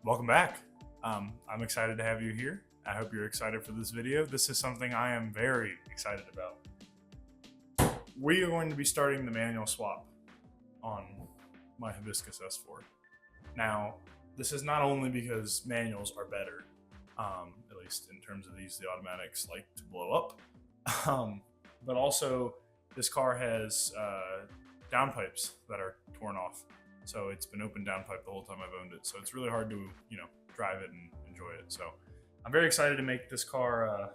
Welcome back. I'm excited to have you here. I hope you're excited for this video. This is something I am very excited about. We are going to be starting the manual swap on my Hibiscus S4. Now, this is not only because manuals are better, at least in terms of these, the automatics like to blow up, but also this car has downpipes that are torn off. So it's been open downpipe the whole time I've owned it. So it's really hard to, drive it and enjoy it. So I'm very excited to make this car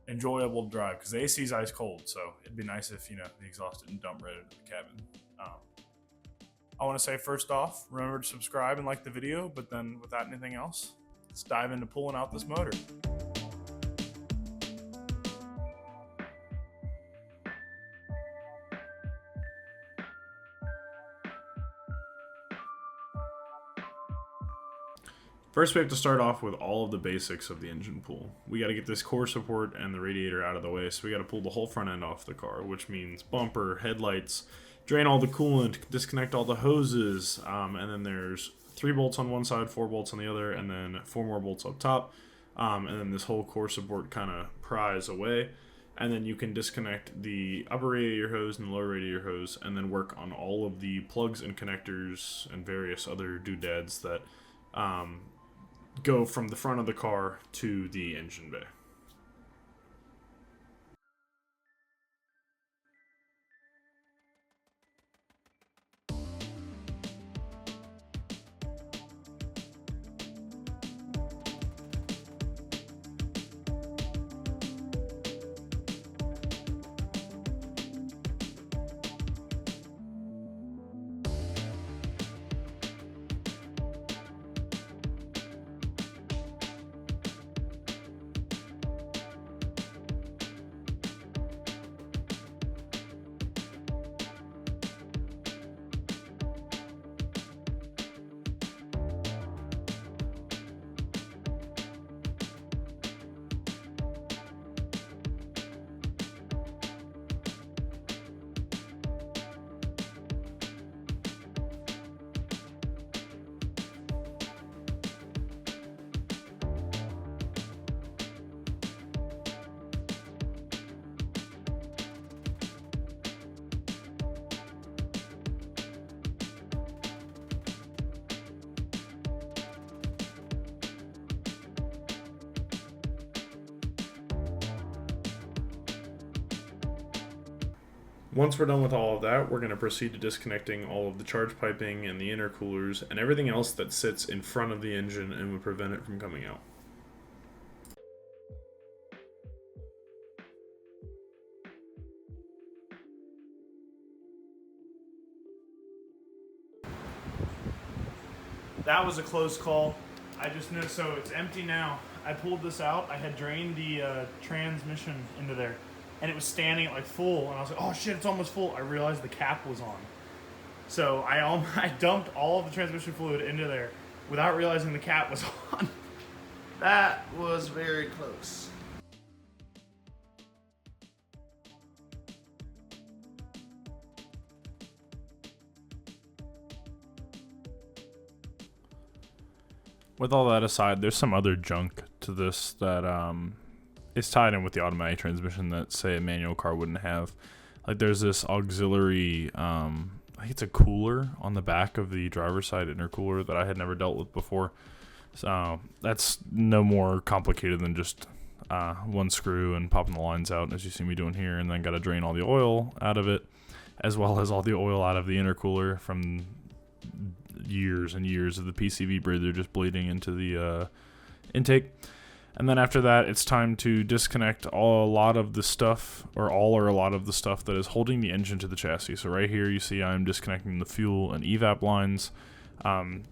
enjoyable to drive because the AC is ice cold. So it'd be nice if, the exhaust didn't dump right into the cabin. I want to say first off, remember to subscribe and like the video, but then without anything else, let's dive into pulling out this motor. First, we have to start off with all of the basics of the engine pull. We got to get this core support and the radiator out of the way, so we got to pull the whole front end off the car, which means bumper, headlights, drain all the coolant, disconnect all the hoses, and then there's 3 bolts on one side, 4 bolts on the other, and then 4 more bolts up top, and then this whole core support kind of pries away, and then you can disconnect the upper radiator hose and the lower radiator hose, and then work on all of the plugs and connectors and various other doodads that go from the front of the car to the engine bay. Once we're done with all of that, we're going to proceed to disconnecting all of the charge piping and the intercoolers and everything else that sits in front of the engine and would prevent it from coming out. That was a close call. I just noticed, so it's empty now. I pulled this out. I had drained the transmission into there, and it was standing at like full, and I was like, oh shit, it's almost full. I realized the cap was on. So I dumped all of the transmission fluid into there without realizing the cap was on. That was very close. With all that aside, there's some other junk to this that is tied in with the automatic transmission that, say, a manual car wouldn't have. Like, there's this auxiliary, I think it's a cooler on the back of the driver's side intercooler that I had never dealt with before. So that's no more complicated than just one screw and popping the lines out, as you see me doing here, and then got to drain all the oil out of it, as well as all the oil out of the intercooler from years and years of the PCV breather just bleeding into the intake. And then after that, it's time to disconnect all or a lot of the stuff that is holding the engine to the chassis. So right here you see I'm disconnecting the fuel and evap lines.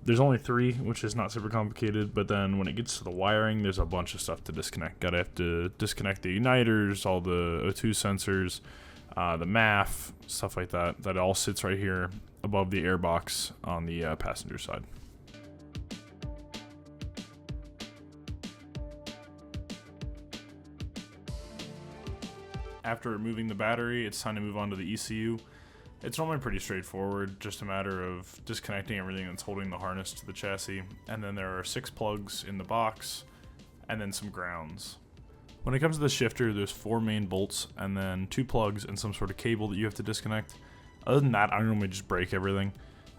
There's only 3, which is not super complicated, but then when it gets to the wiring, there's a bunch of stuff to disconnect. Gotta have to disconnect the igniters, all the O2 sensors, the MAF, stuff like that. That all sits right here above the airbox on the passenger side. After removing the battery, it's time to move on to the ECU. It's normally pretty straightforward, just a matter of disconnecting everything that's holding the harness to the chassis, and then there are 6 plugs in the box, and then some grounds. When it comes to the shifter, there's 4 main bolts, and then 2 plugs and some sort of cable that you have to disconnect. Other than that, I normally just break everything.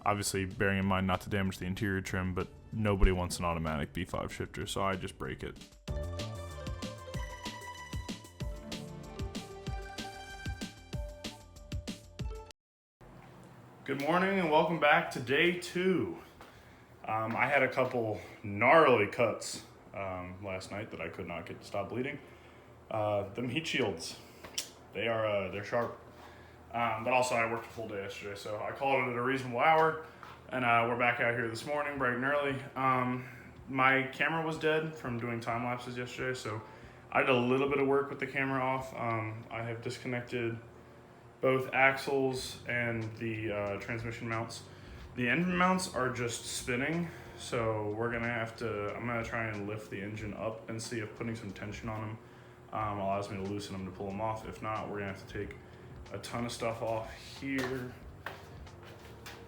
Obviously, bearing in mind not to damage the interior trim, but nobody wants an automatic B5 shifter, so I just break it. Good morning and welcome back to day 2. I had a couple gnarly cuts last night that I could not get to stop bleeding. Them heat shields, they're sharp. But also I worked a full day yesterday, so I called it at a reasonable hour, and we're back out here this morning bright and early. My camera was dead from doing time lapses yesterday, so I did a little bit of work with the camera off. I have disconnected both axles and the transmission mounts. The engine mounts are just spinning, so I'm gonna try and lift the engine up and see if putting some tension on them allows me to loosen them to pull them off. If not, we're gonna have to take a ton of stuff off here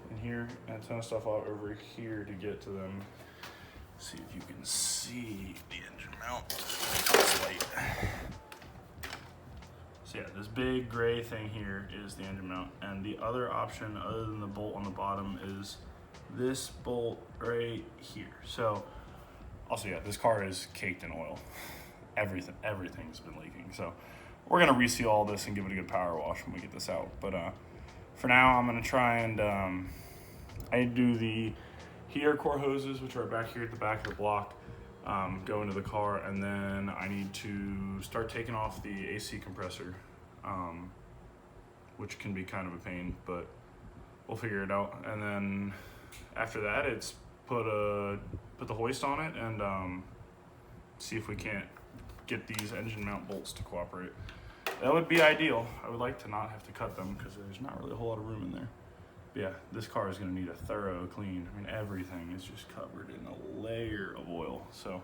and here, and a ton of stuff off over here to get to them. See if you can see the engine mount. It's light. So yeah, this big gray thing here is the engine mount, and the other option other than the bolt on the bottom is this bolt right here. So also, yeah, this car is caked in oil. Everything's been leaking. So we're gonna reseal all this and give it a good power wash when we get this out. But for now, I'm gonna try and I do the heater core hoses, which are back here at the back of the block, go into the car, and then I need to start taking off the AC compressor, which can be kind of a pain, but we'll figure it out. And then after that, it's put the hoist on it and see if we can't get these engine mount bolts to cooperate. That would be ideal. I would like to not have to cut them because there's not really a whole lot of room in there. But yeah, this car is going to need a thorough clean. I mean, everything is just covered in a layer of oil. So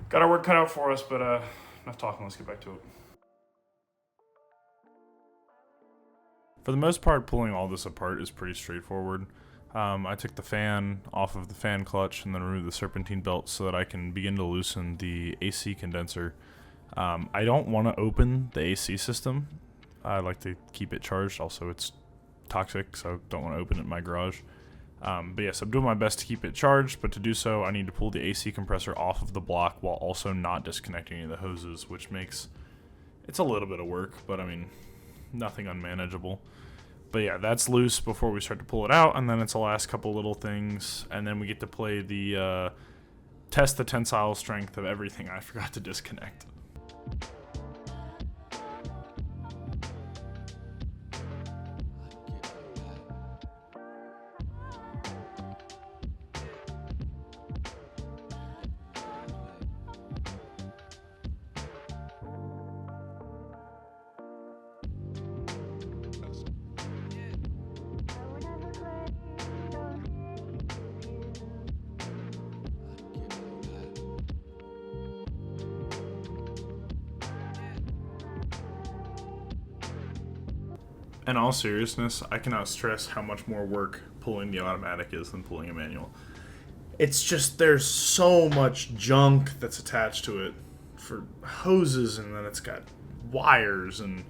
got our work cut out for us, but enough talking. Let's get back to it. For the most part, pulling all this apart is pretty straightforward. I took the fan off of the fan clutch and then removed the serpentine belt so that I can begin to loosen the AC condenser. I don't want to open the AC system. I like to keep it charged. Also, it's toxic, so I don't want to open it in my garage. But yes, I'm doing my best to keep it charged, but to do so, I need to pull the AC compressor off of the block while also not disconnecting any of the hoses, which makes it's a little bit of work, but I mean, nothing unmanageable. But yeah, that's loose before we start to pull it out, and then it's the last couple little things, and then we get to play the test the tensile strength of everything I forgot to disconnect. In all seriousness, I cannot stress how much more work pulling the automatic is than pulling a manual. It's just, there's so much junk that's attached to it for hoses, and then it's got wires, and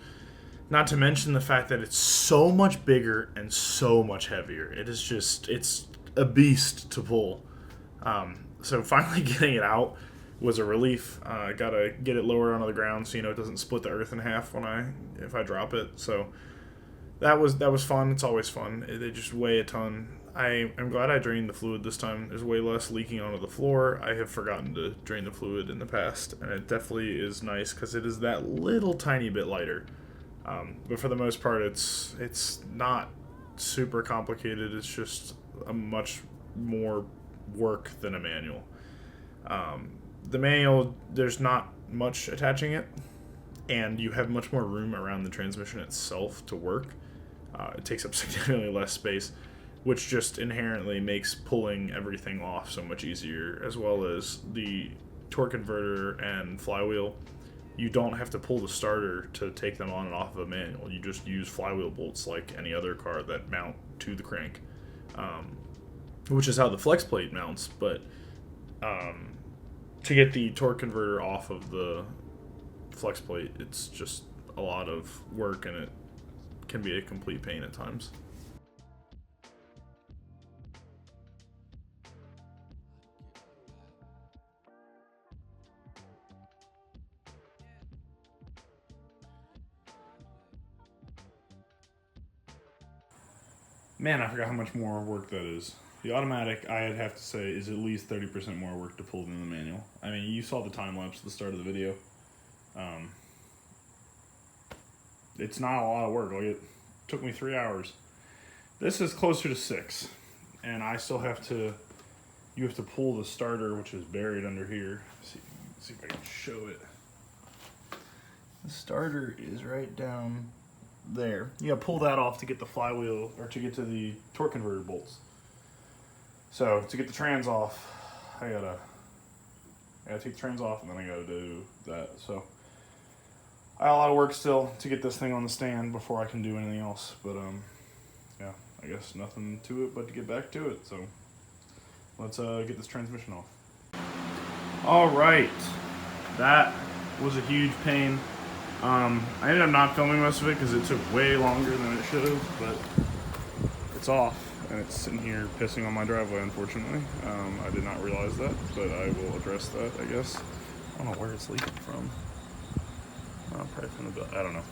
not to mention the fact that it's so much bigger and so much heavier. It is just, it's a beast to pull. So finally getting it out was a relief. I gotta get it lower onto the ground so it doesn't split the earth in half if I drop it. So that was fun. It's always fun. They just weigh a ton. I'm glad I drained the fluid this time. There's way less leaking onto the floor. I have forgotten to drain the fluid in the past, and it definitely is nice because it is that little tiny bit lighter. But for the most part, it's not super complicated. It's just a much more work than a manual. The manual, there's not much attaching it, and you have much more room around the transmission itself to work. It takes up significantly less space, which just inherently makes pulling everything off so much easier, as well as the torque converter and flywheel you don't have to pull the starter to take them on and off of a manual. You just use flywheel bolts like any other car that mount to the crank, which is how the flex plate mounts. But to get the torque converter off of the flex plate, it's just a lot of work, and it can be a complete pain at times. Man, I forgot how much more work that is. The automatic, I'd have to say, is at least 30% more work to pull than the manual. I mean, you saw the time lapse at the start of the video. It's not a lot of work. Like, it took me 3 hours. This is closer to 6, and I still have to. You have to pull the starter, which is buried under here. See if I can show it. The starter is right down there. You gotta pull that off to get the flywheel, or to get to the torque converter bolts. So to get the trans off, I gotta take the trans off, and then I gotta do that. So I got a lot of work still to get this thing on the stand before I can do anything else. But yeah, I guess nothing to it but to get back to it. So let's get this transmission off. All right, that was a huge pain. I ended up not filming most of it because it took way longer than it should have, but it's off, and it's sitting here pissing on my driveway, unfortunately. I did not realize that, but I will address that, I guess. I don't know where it's leaking from. Probably from the bill. I don't know.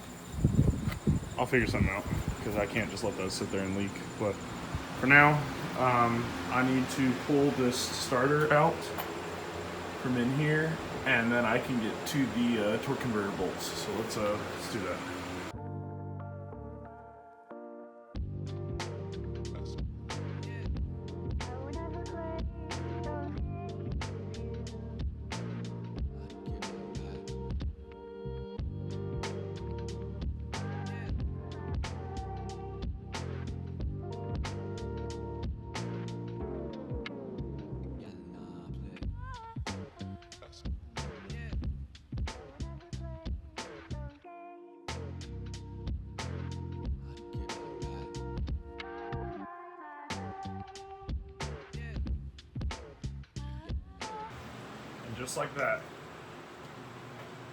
I'll figure something out, because I can't just let that sit there and leak. But for now, I need to pull this starter out from in here, and then I can get to the torque converter bolts. So let's do that. Just like that,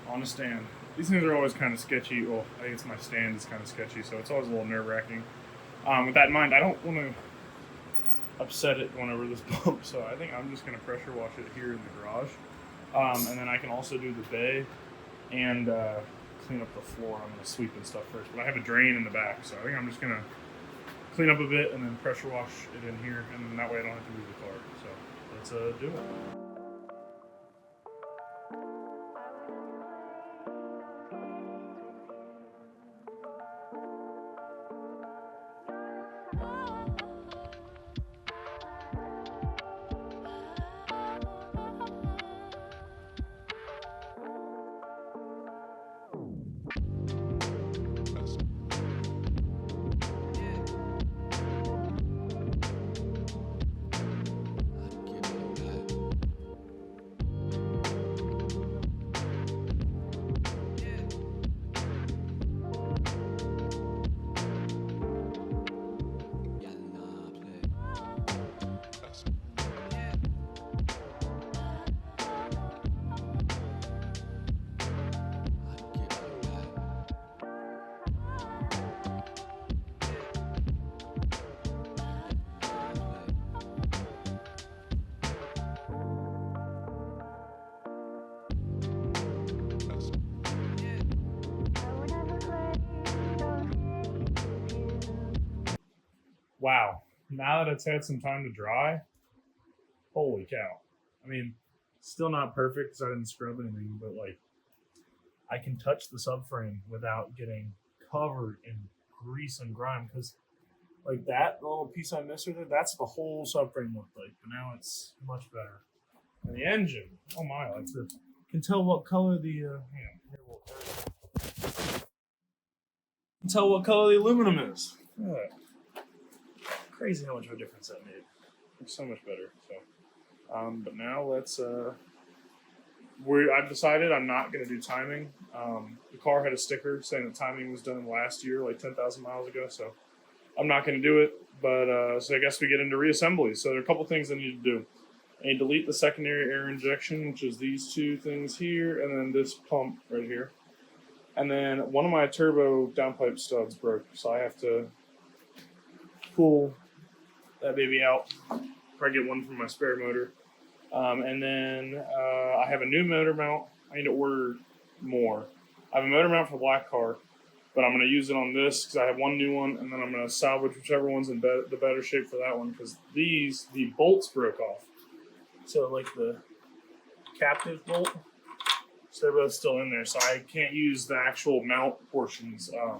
on a stand. These things are always kind of sketchy. Well, I guess my stand is kind of sketchy, so it's always a little nerve-wracking. With that in mind, I don't want to upset it whenever this bumps, so I think I'm just going to pressure wash it here in the garage. And then I can also do the bay and clean up the floor. I'm going to sweep and stuff first, but I have a drain in the back, so I think I'm just going to clean up a bit and then pressure wash it in here, and that way I don't have to move the car. So let's do it. Wow, now that it's had some time to dry, holy cow. I mean, still not perfect because I didn't scrub anything, but like, I can touch the subframe without getting covered in grease and grime, because like that little piece I missed with it, that's the whole subframe looked like, but now it's much better. And the engine, oh my, like the, can tell what color the, can tell what color the aluminum is. Yeah. Crazy how much of a difference that made. It's so much better. So, but now let's I've decided I'm not going to do timing. The car had a sticker saying that timing was done last year, like 10,000 miles ago. So I'm not going to do it. But so I guess we get into reassembly. So there are a couple things I need to do. I need to delete the secondary air injection, which is these two things here, and then this pump right here. And then one of my turbo downpipe studs broke, so I have to pull that baby out. Probably get one from my spare motor. And then I have a new motor mount. I need to order more. I have a motor mount for the black car, but I'm going to use it on this because I have one new one, and then I'm going to salvage whichever one's in the better shape for that one because the bolts broke off. So like the captive bolt, so they're both still in there. So I can't use the actual mount portions. I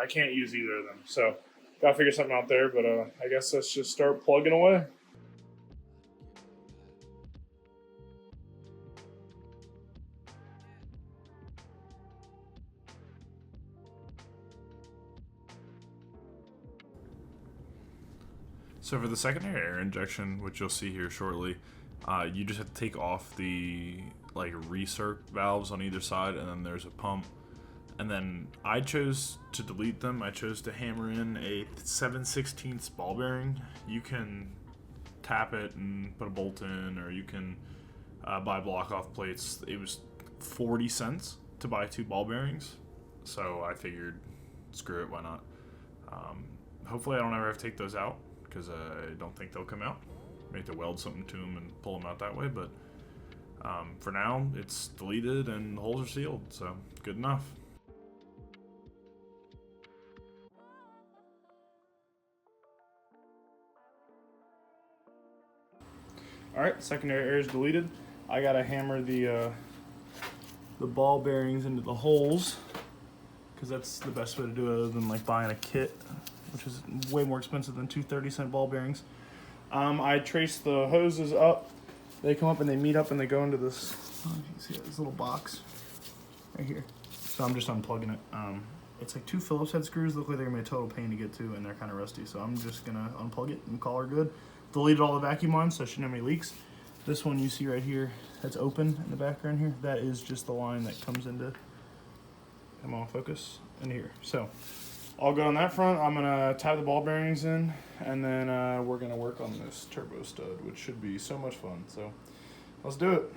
can't use either of them. So gotta figure something out there. But I guess let's just start plugging away. So for the secondary air injection, which you'll see here shortly, you just have to take off the like recirc valves on either side, and then there's a pump. And then I chose to delete them. I chose to hammer in a 7/16 ball bearing. You can tap it and put a bolt in, or you can buy block off plates. It was 40 cents to buy 2 ball bearings, so I figured, screw it, why not? Hopefully I don't ever have to take those out, because I don't think they'll come out. May have to weld something to them and pull them out that way, but for now, it's deleted and the holes are sealed, so good enough. Alright, secondary air is deleted. I gotta hammer the ball bearings into the holes, because that's the best way to do it other than like buying a kit, which is way more expensive than 2 30-cent ball bearings. I trace the hoses up. They come up and they meet up and they go into this, you can see this little box right here. So I'm just unplugging it. It's like 2 Phillips head screws. Look like they're gonna be a total pain to get to, and they're kind of rusty. So I'm just gonna unplug it and call her good. Deleted all the vacuum lines, so I shouldn't have any leaks. This one you see right here, that's open in the background here. That is just the line that comes into, come on, focus, into here. So all good on that front. I'm gonna tie the ball bearings in, and then we're gonna work on this turbo stud, which should be so much fun. So let's do it.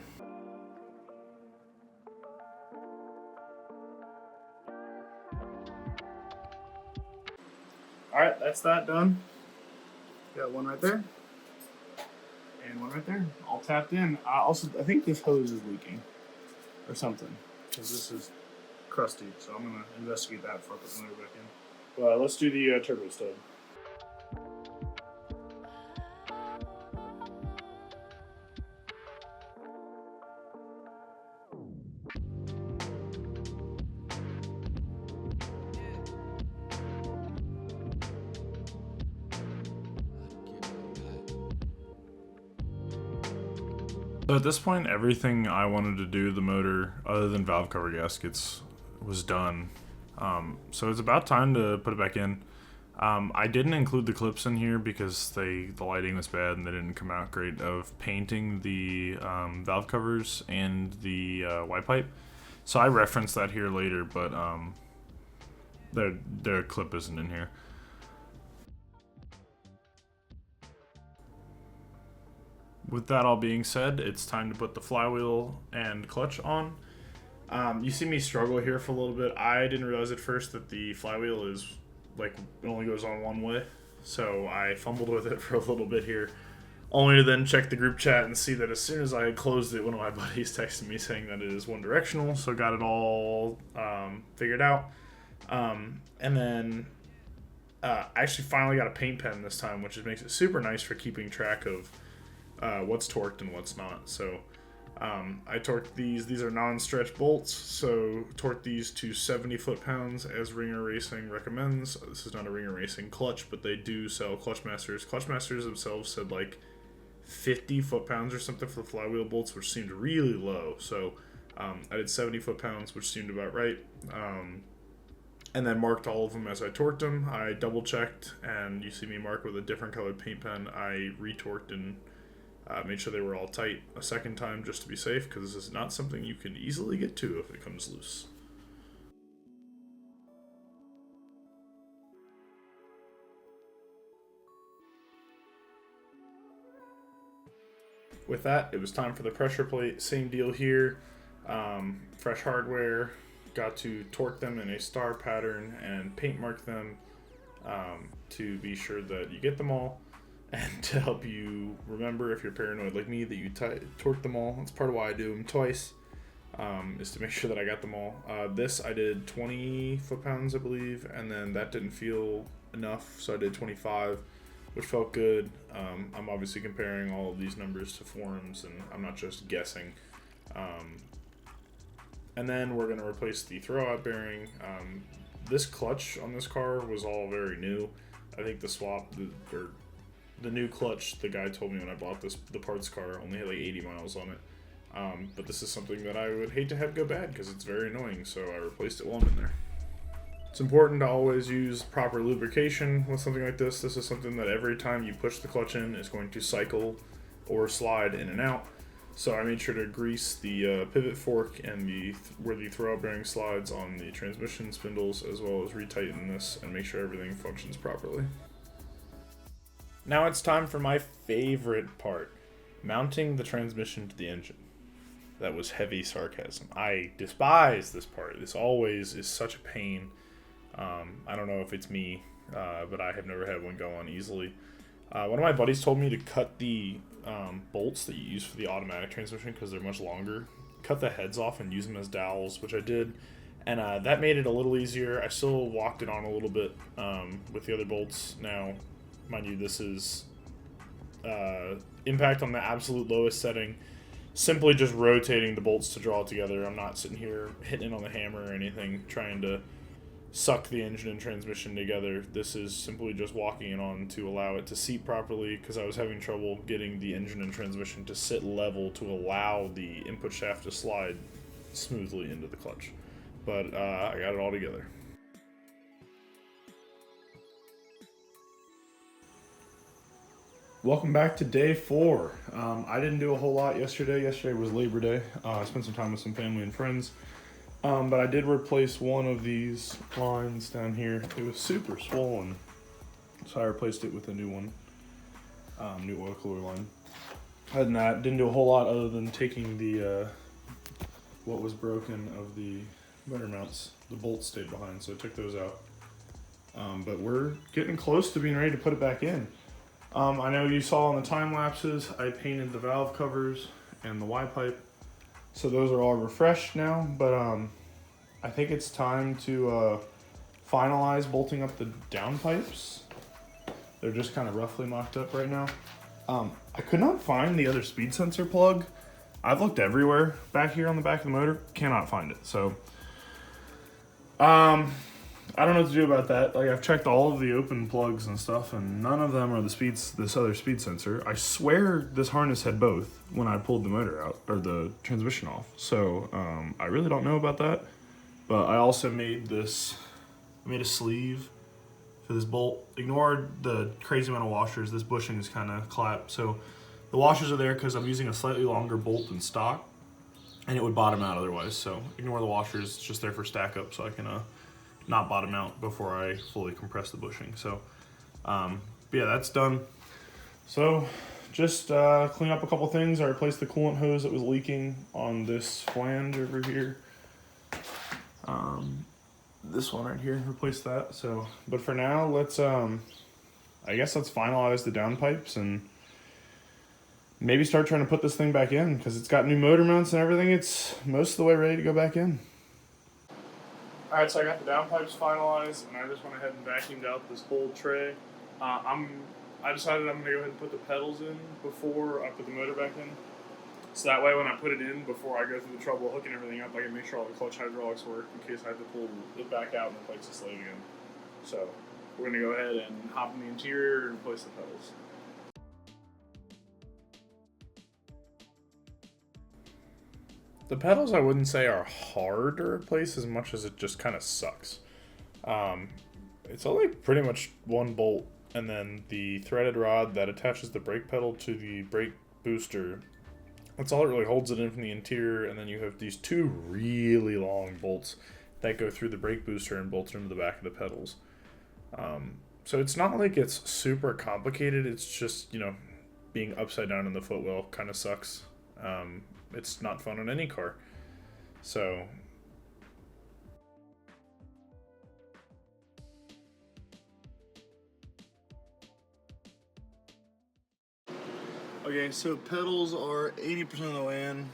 All right, that's that done. Got one right there, and one right there, all tapped in. I think this hose is leaking, or something, because this is crusty. So I'm gonna investigate that before I put the motor back in. But let's do the turbo stud. So at this point, everything I wanted to do to the motor, other than valve cover gaskets, was done. So it's about time to put it back in. I didn't include the clips in here because the lighting was bad and they didn't come out great of painting the valve covers and the white pipe. So I referenced that here later, but their clip isn't in here. With that all being said, it's time to put the flywheel and clutch on. You see me struggle here for a little bit. I didn't realize at first that the flywheel is like, it only goes on one way. So I fumbled with it for a little bit here, only to then check the group chat and see that as soon as I had closed it, one of my buddies texted me saying that it is one directional. So got it all figured out. And then I actually finally got a paint pen this time, which makes it super nice for keeping track of what's torqued and what's not. So I torqued these are non-stretch bolts, so torqued these to 70 foot-pounds as Ringer Racing recommends. This is not a Ringer Racing clutch, but they do sell clutch masters. Clutch masters themselves said like 50 foot-pounds or something for the flywheel bolts, which seemed really low. So I did 70 foot-pounds, which seemed about right. And then marked all of them as I torqued them. I double checked, and you see me mark with a different colored paint pen. I retorqued and Made sure they were all tight a second time just to be safe, because this is not something you can easily get to if it comes loose. With that, it was time for the pressure plate. Same deal here. Fresh hardware. Got to torque them in a star pattern and paint mark them to be sure that you get them all, and to help you remember, if you're paranoid like me, that you torque them all. That's part of why I do them twice, is to make sure that I got them all. This I did 20 foot-pounds, I believe, and then that didn't feel enough, so I did 25, which felt good. I'm obviously comparing all of these numbers to forums, and I'm not just guessing. And then we're going to replace the throwout bearing. This clutch on this car was all very new. I think the new clutch, the guy told me when I bought the parts car, only had like 80 miles on it. But this is something that I would hate to have go bad because it's very annoying, so I replaced it while I'm in there. It's important to always use proper lubrication with something like this. This is something that every time you push the clutch in is going to cycle or slide in and out. So I made sure to grease the pivot fork and where the throwout bearing slides on the transmission spindles, as well as retighten this and make sure everything functions properly. Now it's time for my favorite part, mounting the transmission to the engine. That was heavy sarcasm. I despise this part. This always is such a pain. I don't know if it's me, but I have never had one go on easily. One of my buddies told me to cut the bolts that you use for the automatic transmission, because they're much longer. Cut the heads off and use them as dowels, which I did. And that made it a little easier. I still walked it on a little bit with the other bolts. Now, mind you, this is impact on the absolute lowest setting. Simply just rotating the bolts to draw it together. I'm not sitting here hitting it on the hammer or anything, trying to suck the engine and transmission together. This is simply just walking it on to allow it to seat properly, because I was having trouble getting the engine and transmission to sit level to allow the input shaft to slide smoothly into the clutch. But I got it all together. Welcome back to day 4. I didn't do a whole lot yesterday. Yesterday was Labor Day. I spent some time with some family and friends. But I did replace one of these lines down here. It was super swollen, so I replaced it with a new one, new oil cooler line. Other than that, didn't do a whole lot other than taking the what was broken of the motor mounts. The bolts stayed behind, so I took those out. But we're getting close to being ready to put it back in. I know you saw on the time lapses, I painted the valve covers and the Y pipe. So those are all refreshed now, but I think it's time to finalize bolting up the downpipes. They're just kind of roughly mocked up right now. I could not find the other speed sensor plug. I've looked everywhere back here on the back of the motor, cannot find it. So I don't know what to do about that. Like, I've checked all of the open plugs and stuff, and none of them are this other speed sensor. I swear this harness had both when I pulled the motor out, or the transmission off. So I really don't know about that. But I also made a sleeve for this bolt. Ignore the crazy amount of washers. This bushing is kind of clapped. So the washers are there because I'm using a slightly longer bolt than stock, and it would bottom out otherwise. So ignore the washers. It's just there for stack up, so I can not bottom out before I fully compress the bushing. So but yeah, that's done. So just clean up a couple things. I replaced the coolant hose that was leaking on this flange over here. This one right here, replace that. So, but for now, let's I guess let's finalize the downpipes and maybe start trying to put this thing back in, because it's got new motor mounts and everything. It's most of the way ready to go back in. Alright, so I got the downpipes finalized, and I just went ahead and vacuumed out this whole tray. I decided I'm going to go ahead and put the pedals in before I put the motor back in. So that way when I put it in, before I go through the trouble of hooking everything up, I can make sure all the clutch hydraulics work in case I have to pull it back out and replace the slate again. So we're going to go ahead and hop in the interior and replace the pedals. The pedals I wouldn't say are hard to replace as much as it just kind of sucks. It's only pretty much one bolt, and then the threaded rod that attaches the brake pedal to the brake booster. That's all it really holds it in from the interior, and then you have these two really long bolts that go through the brake booster and bolt into the back of the pedals. So it's not like it's super complicated. It's just, being upside down in the footwell kind of sucks. It's not fun on any car. So Okay, so pedals are 80% of the way in.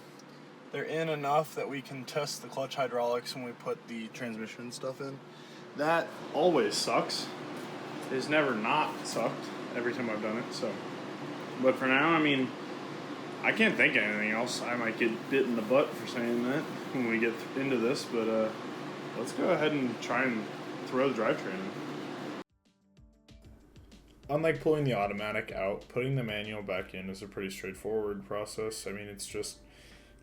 They're in enough that we can test the clutch hydraulics when we put the transmission stuff in. That always sucks. It's never not sucked every time I've done it. So, but for now, I can't think of anything else. I might get bit in the butt for saying that when we get into this, but let's go ahead and try and throw the drivetrain in. Unlike pulling the automatic out, putting the manual back in is a pretty straightforward process. It's just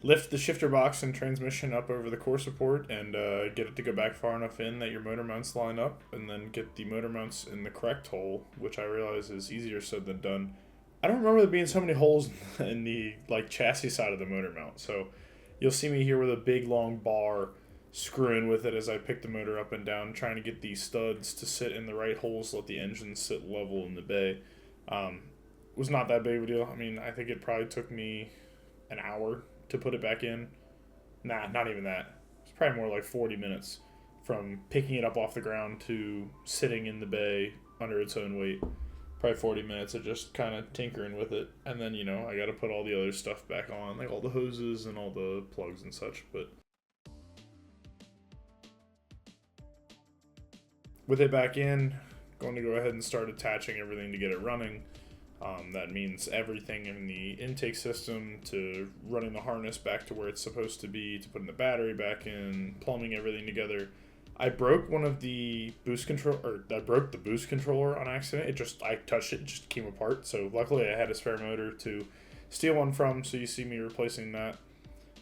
lift the shifter box and transmission up over the core support and get it to go back far enough in that your motor mounts line up, and then get the motor mounts in the correct hole, which I realize is easier said than done. I don't remember there being so many holes in the chassis side of the motor mount, so you'll see me here with a big long bar screwing with it as I pick the motor up and down, trying to get these studs to sit in the right holes, let the engine sit level in the bay. Was not that big of a deal. I think it probably took me an hour to put it back in. Nah, not even that. It's probably more like 40 minutes from picking it up off the ground to sitting in the bay under its own weight. Probably 40 minutes of just kind of tinkering with it. And then, I got to put all the other stuff back on, like all the hoses and all the plugs and such. But with it back in, going to go ahead and start attaching everything to get it running. That means everything in the intake system, to running the harness back to where it's supposed to be, to putting the battery back in, plumbing everything together. I broke one of the boost control, or I broke the boost controller on accident. I touched it, just came apart. So luckily I had a spare motor to steal one from, so you see me replacing that.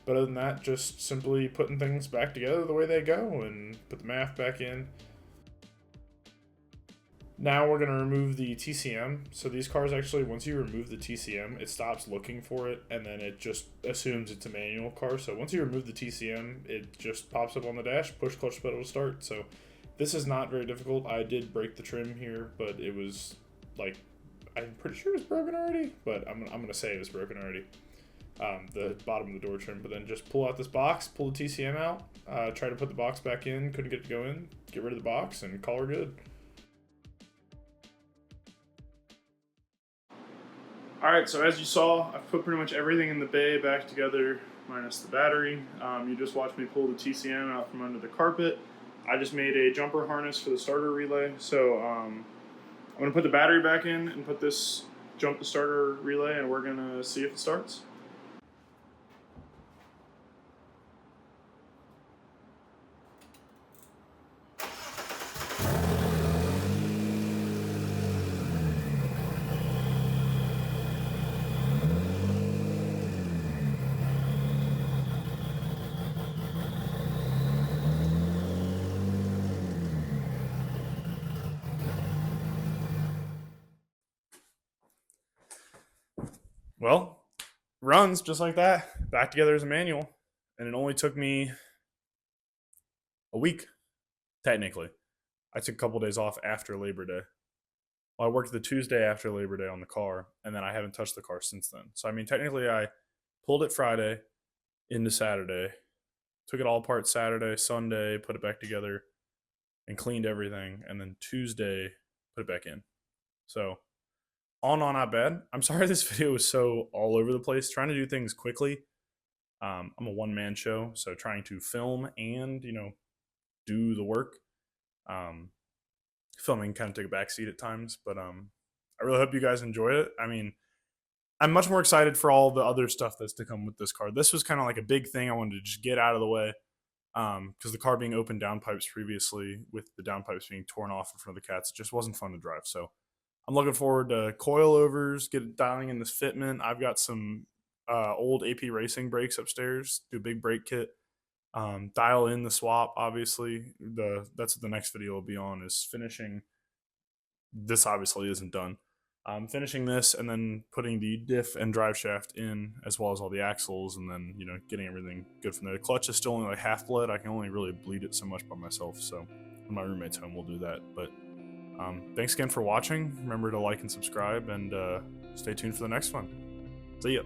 But other than that, just simply putting things back together the way they go and put the MAF back in. Now we're going to remove the TCM. So these cars actually, once you remove the TCM, it stops looking for it, and then it just assumes it's a manual car. So once you remove the TCM, it just pops up on the dash, push clutch pedal to start. So this is not very difficult. I did break the trim here, but it was I'm pretty sure it's broken already, but I'm going to say it was broken already. The bottom of the door trim, but then just pull out this box, pull the TCM out, try to put the box back in, couldn't get it to go in, get rid of the box, and call her good. Alright, so as you saw, I've put pretty much everything in the bay back together, minus the battery. You just watched me pull the TCM out from under the carpet. I just made a jumper harness for the starter relay, so I'm going to put the battery back in and put this jump the starter relay, and we're going to see if it starts. Well, runs just like that, back together as a manual, and it only took me a week, technically. I took a couple days off after Labor Day. Well, I worked the Tuesday after Labor Day on the car, and then I haven't touched the car since then. So, technically I pulled it Friday into Saturday, took it all apart Saturday, Sunday, put it back together, and cleaned everything, and then Tuesday, put it back in. So, all in all, not bad. I'm sorry this video was so all over the place. Trying to do things quickly. I'm a one-man show, so trying to film and, do the work. Filming kind of took a backseat at times, but I really hope you guys enjoy it. I'm much more excited for all the other stuff that's to come with this car. This was kind of like a big thing I wanted to just get out of the way, because the car being open downpipes previously, with the downpipes being torn off in front of the cats, it just wasn't fun to drive. So I'm looking forward to coilovers, get it dialing in this fitment. I've got some old AP Racing brakes upstairs, do a big brake kit, dial in the swap. Obviously, that's what the next video will be on, is finishing. This obviously isn't done. finishing this and then putting the diff and drive shaft in, as well as all the axles, and then getting everything good from there. The clutch is still only like half bled. I can only really bleed it so much by myself. So when my roommate's home, we'll do that. But thanks again for watching. Remember to like and subscribe, and stay tuned for the next one. See ya.